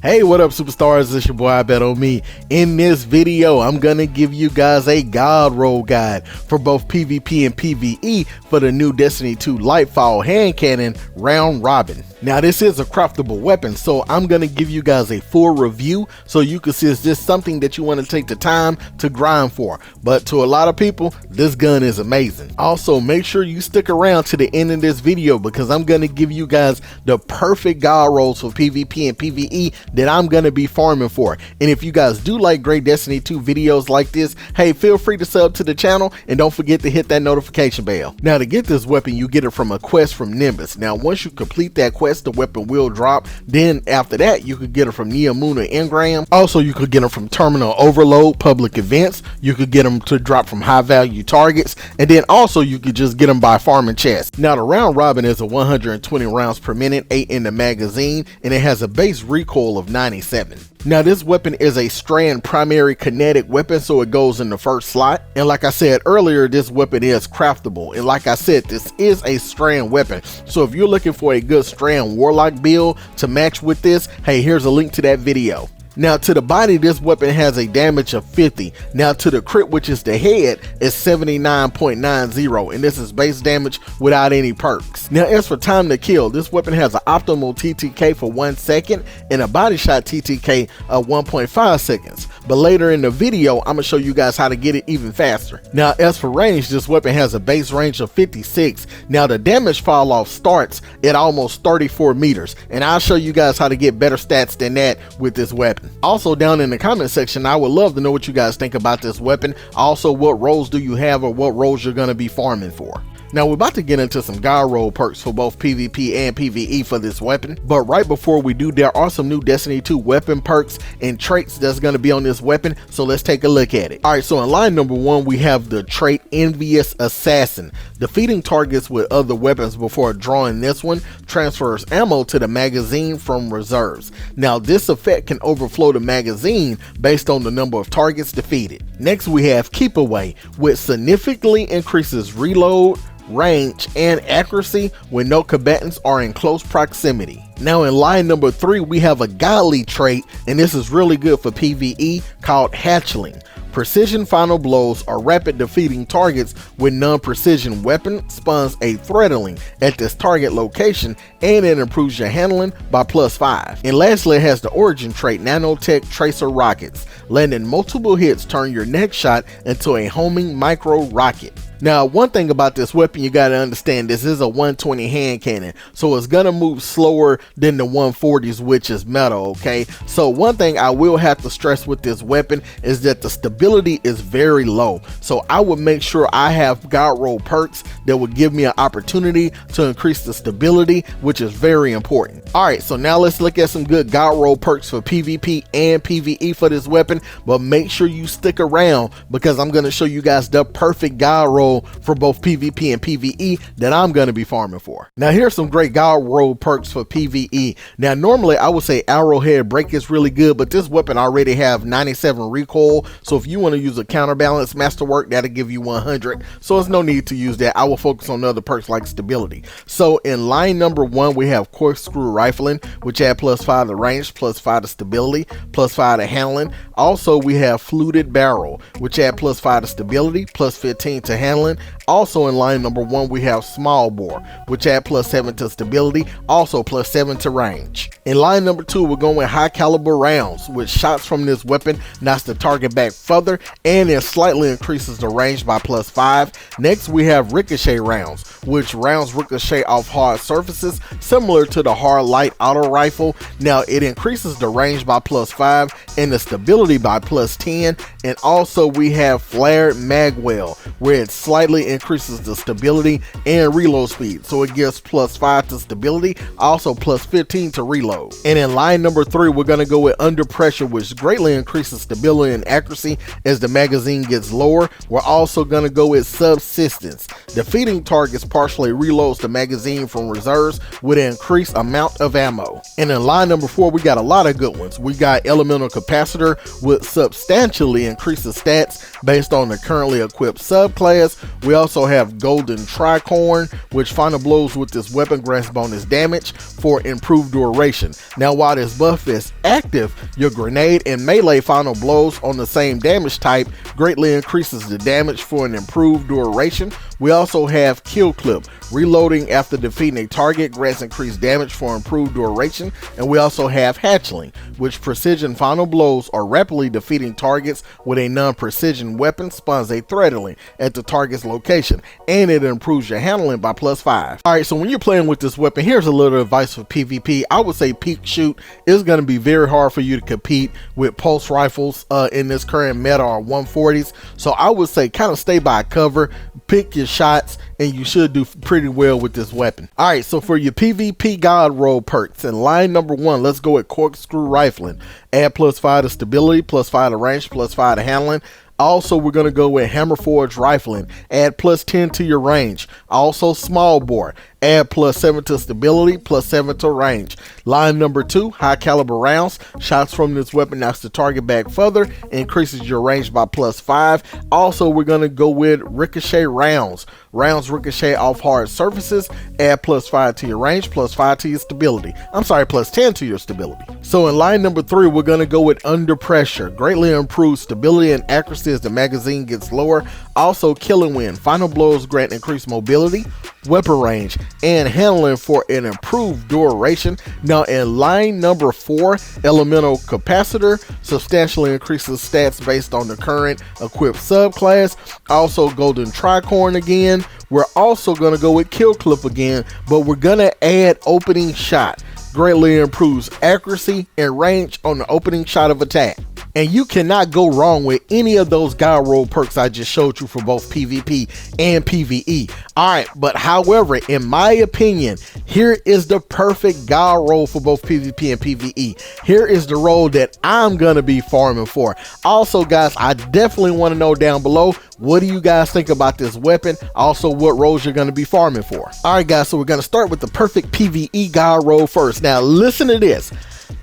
Hey, what up superstars, it's your boy Ibetonme. In this video, I'm gonna give you guys a God Roll guide for both PvP and PvE for the new Destiny 2 Lightfall hand cannon round robin. Now this is a craftable weapon, so I'm gonna give you guys a full review so you can see it's just something that you want to take the time to grind for. But to a lot of people, this gun is amazing. Also, make sure you stick around to the end of this video because I'm gonna give you guys the perfect God rolls for PvP and PvE that I'm gonna be farming for. And if you guys do like great Destiny 2 videos like this, hey, feel free to sub to the channel and don't forget to hit that notification bell. Now to get this weapon, you get it from a quest from Nimbus. Now once you complete that quest, the weapon will drop. Then after that, you could get it from Neomuna engram. Also, you could get them from terminal overload, public events. You could get them to drop from high value targets, and then also you could just get them by farming chests. Now the round robin is a 120 rounds per minute, 8 in the magazine, and it has a base recoil of 97. Now this weapon is a strand primary kinetic weapon, so it goes in the first slot. And like I said earlier, this weapon is craftable. And like I said, this is a strand weapon. So if you're looking for a good strand warlock build to match with this, hey, here's a link to that video. Now to the body, this weapon has a damage of 50. Now to the crit, which is the head, is 79.90, and this is base damage without any perks. Now as for time to kill, this weapon has an optimal TTK for 1 second and a body shot TTK of 1.5 seconds. But later in the video, I'm gonna show you guys how to get it even faster. Now as for range, this weapon has a base range of 56. Now the damage fall off starts at almost 34 meters, and I'll show you guys how to get better stats than that with this weapon. Also down in the comment section, I would love to know what you guys think about this weapon. Also, what roles do you have or what roles you're going to be farming for. Now we're about to get into some God Roll perks for both PvP and PvE for this weapon, but right before we do, there are some new Destiny 2 weapon perks and traits that's going to be on this weapon, so let's take a look at it. Alright, so in line number 1 we have the trait Envious Assassin. Defeating targets with other weapons before drawing this one transfers ammo to the magazine from reserves. Now this effect can overflow the magazine based on the number of targets defeated. Next we have Keep Away, which significantly increases reload, range, and accuracy when no combatants are in close proximity. Now in line number 3 we have a godly trait, and this is really good for PvE, called Hatchling. Precision final blows or rapid defeating targets with non-precision weapon spawns a threadling at this target location, and it improves your handling by +5. And lastly, it has the origin trait Nanotech Tracer Rockets. Landing multiple hits turn your next shot into a homing micro rocket. Now one thing about this weapon you gotta understand, this is a 120 hand cannon, so it's gonna move slower than the 140s, which is metal, okay? So one thing I will have to stress with this weapon is that the stability is very low, so I would make sure I have God Roll perks that would give me an opportunity to increase the stability, which is very important. Alright, so now let's look at some good God Roll perks for PvP and PvE for this weapon, but make sure you stick around because I'm gonna show you guys the perfect God Roll for both PvP and PvE that I'm going to be farming for. Now here's some great God Roll perks for PvE. Now normally I would say Arrowhead Break is really good, but this weapon already have 97 recoil, so if you want to use a counterbalance masterwork, that'll give you 100, so there's no need to use that. I will focus on other perks like stability. So in line number 1 we have Corkscrew Rifling, which add +5 to range, +5 to stability, +5 to handling. Also we have Fluted Barrel, which add +5 to stability, +15 to handling. Also in line number 1 we have Small Bore, which add +7 to stability, also +7 to range. In line number 2 we're going with High Caliber Rounds, which shots from this weapon knocks the target back further, and it slightly increases the range by +5. Next we have Ricochet Rounds, which rounds ricochet off hard surfaces similar to the Hard Light Auto Rifle. Now it increases the range by +5 and the stability by +10. And also we have Flared Magwell, where it slightly increases the stability and reload speed, so it gives +5 to stability, also +15 to reload. And in line number 3 we're going to go with Under Pressure, which greatly increases stability and accuracy as the magazine gets lower. We're also going to go with Subsistence. Defeating targets partially reloads the magazine from reserves with an increased amount of ammo. And in line number 4 we got a lot of good ones. We got Elemental Capacitor, which substantially increases stats based on the currently equipped subclass, We also have Golden Tricorn, which final blows with this weapon grants bonus damage for improved duration. Now while this buff is active, your grenade and melee final blows on the same damage type greatly increases the damage for an improved duration. We also have Kill Clip. Reloading after defeating a target grants increased damage for improved duration. And we also have Hatchling, which precision final blows or rapidly defeating targets with a non-precision weapon spawns a threatening at the target's location, and it improves your handling by +5. Alright, so when you're playing with this weapon, here's a little advice for PvP. I would say peek shoot is going to be very hard for you to compete with pulse rifles in this current meta or 140s. So I would say kind of stay by cover, pick your shots, and you should do pretty well with this weapon. Alright, so for your PvP God Roll Perks, in line number 1, let's go with Corkscrew Rifling. Add +5 to stability, +5 to range, +5 to handling. Also, we're going to go with Hammer Forge Rifling. Add +10 to your range. Also, Small Bore. Add +7 to stability, +7 to range. Line number 2, High Caliber Rounds. Shots from this weapon knocks the target back further, increases your range by +5. Also, we're going to go with Ricochet Rounds. Rounds ricochet off hard surfaces. Add +5 to your range, +5 to your stability. I'm sorry, +10 to your stability. So in line number 3, we're going to go with Under Pressure. Greatly improves stability and accuracy as the magazine gets lower. Also, Killing Wind. Final blows grant increased mobility, weapon range, and handling for an improved duration. Now in line number 4, Elemental Capacitor substantially increases stats based on the current equipped subclass. Also, Golden Tricorn again. We're also going to go with Kill Clip again, but we're going to add Opening Shot. Greatly improves accuracy and range on the opening shot of attack. And you cannot go wrong with any of those God Roll perks I just showed you for both PvP and PvE. Alright, but however, in my opinion, here is the perfect God Roll for both PvP and PvE. Here is the role that I'm going to be farming for. Also, guys, I definitely want to know down below, what do you guys think about this weapon? Also, what roles you're going to be farming for. Alright, guys, so we're going to start with the perfect PvE God Roll first. Now, listen to this.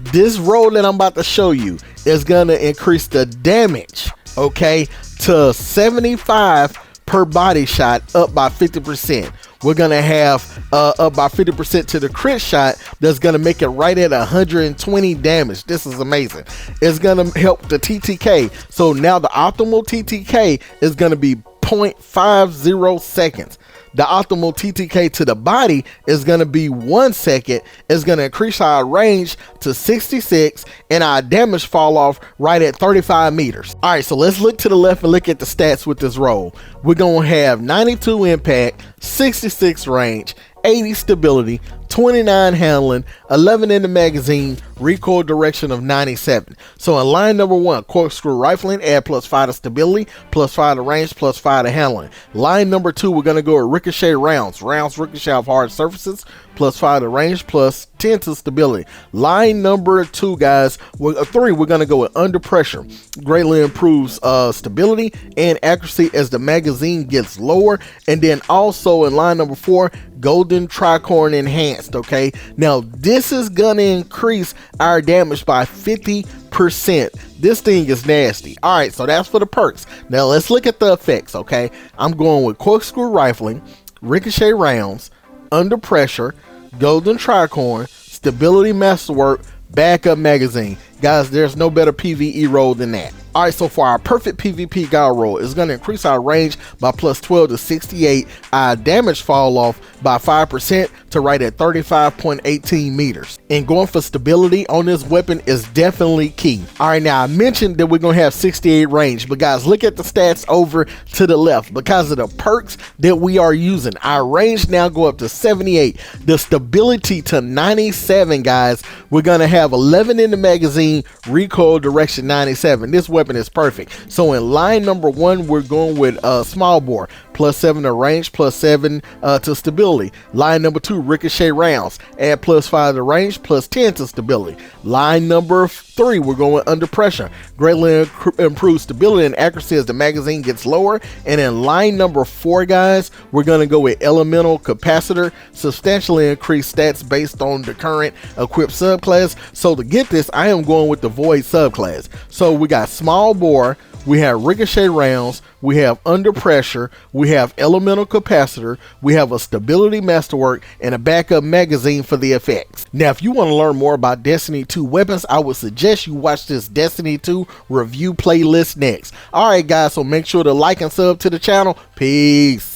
This roll that I'm about to show you is going to increase the damage, okay, to 75 per body shot, up by 50%. We're going to have up by 50% to the crit shot. That's going to make it right at 120 damage. This is amazing. It's going to help the TTK. So now the optimal TTK is going to be 0.50 seconds. The optimal TTK to the body is going to be 1 second. It's going to increase our range to 66 and our damage fall off right at 35 meters. All right, so let's look to the left and look at the stats with this roll. We're going to have 92 impact, 66 range, 80 stability, 29 handling, 11 in the magazine, recoil direction of 97. So in line number 1, Corkscrew Rifling, add +5 to stability, +5 to range, +5 to handling. Line number 2, we're going to go with Ricochet Rounds. Rounds ricochet off hard surfaces, +5 to range, +10 to stability. Line number 2, guys, 3, we're going to go with Under Pressure. Greatly improves stability and accuracy as the magazine gets lower. And then also in line number 4, Golden Tricorn Enhanced. Okay, now this is gonna increase our damage by 50%. This thing is nasty. All right, so that's for the perks. Now let's look at the effects. Okay, I'm going with Corkscrew Rifling, Ricochet Rounds, Under Pressure, Golden Tricorn, Stability Masterwork, Backup Magazine. Guys, there's no better PvE roll than that. Alright, so for our perfect PvP God Roll, it's going to increase our range by +12 to 68, our damage fall off by 5% to right at 35.18 meters. And going for stability on this weapon is definitely key. Alright, now I mentioned that we're going to have 68 range, but guys, look at the stats over to the left. Because of the perks that we are using, our range now go up to 78, the stability to 97, guys. We're going to have 11 in the magazine, recoil direction 97. This weapon is perfect. So in line number 1, we're going with Small Bore, +7 to range, +7 to stability. Line number 2, Ricochet Rounds, add +5 to range, +10 to stability. Line number 3, we're going Under Pressure, greatly improves stability and accuracy as the magazine gets lower. And in line number 4, guys, we're going to go with Elemental Capacitor, substantially increase stats based on the current equipped subclass. So to get this, I am going with the Void subclass. So we got Small Bore, we have ricochet rounds, we have under pressure, we have elemental capacitor, we have a stability masterwork, and a backup magazine for the effects. Now, if you want to learn more about Destiny 2 weapons, I would suggest you watch this Destiny 2 review playlist next. Alright guys, so make sure to like and sub to the channel. Peace.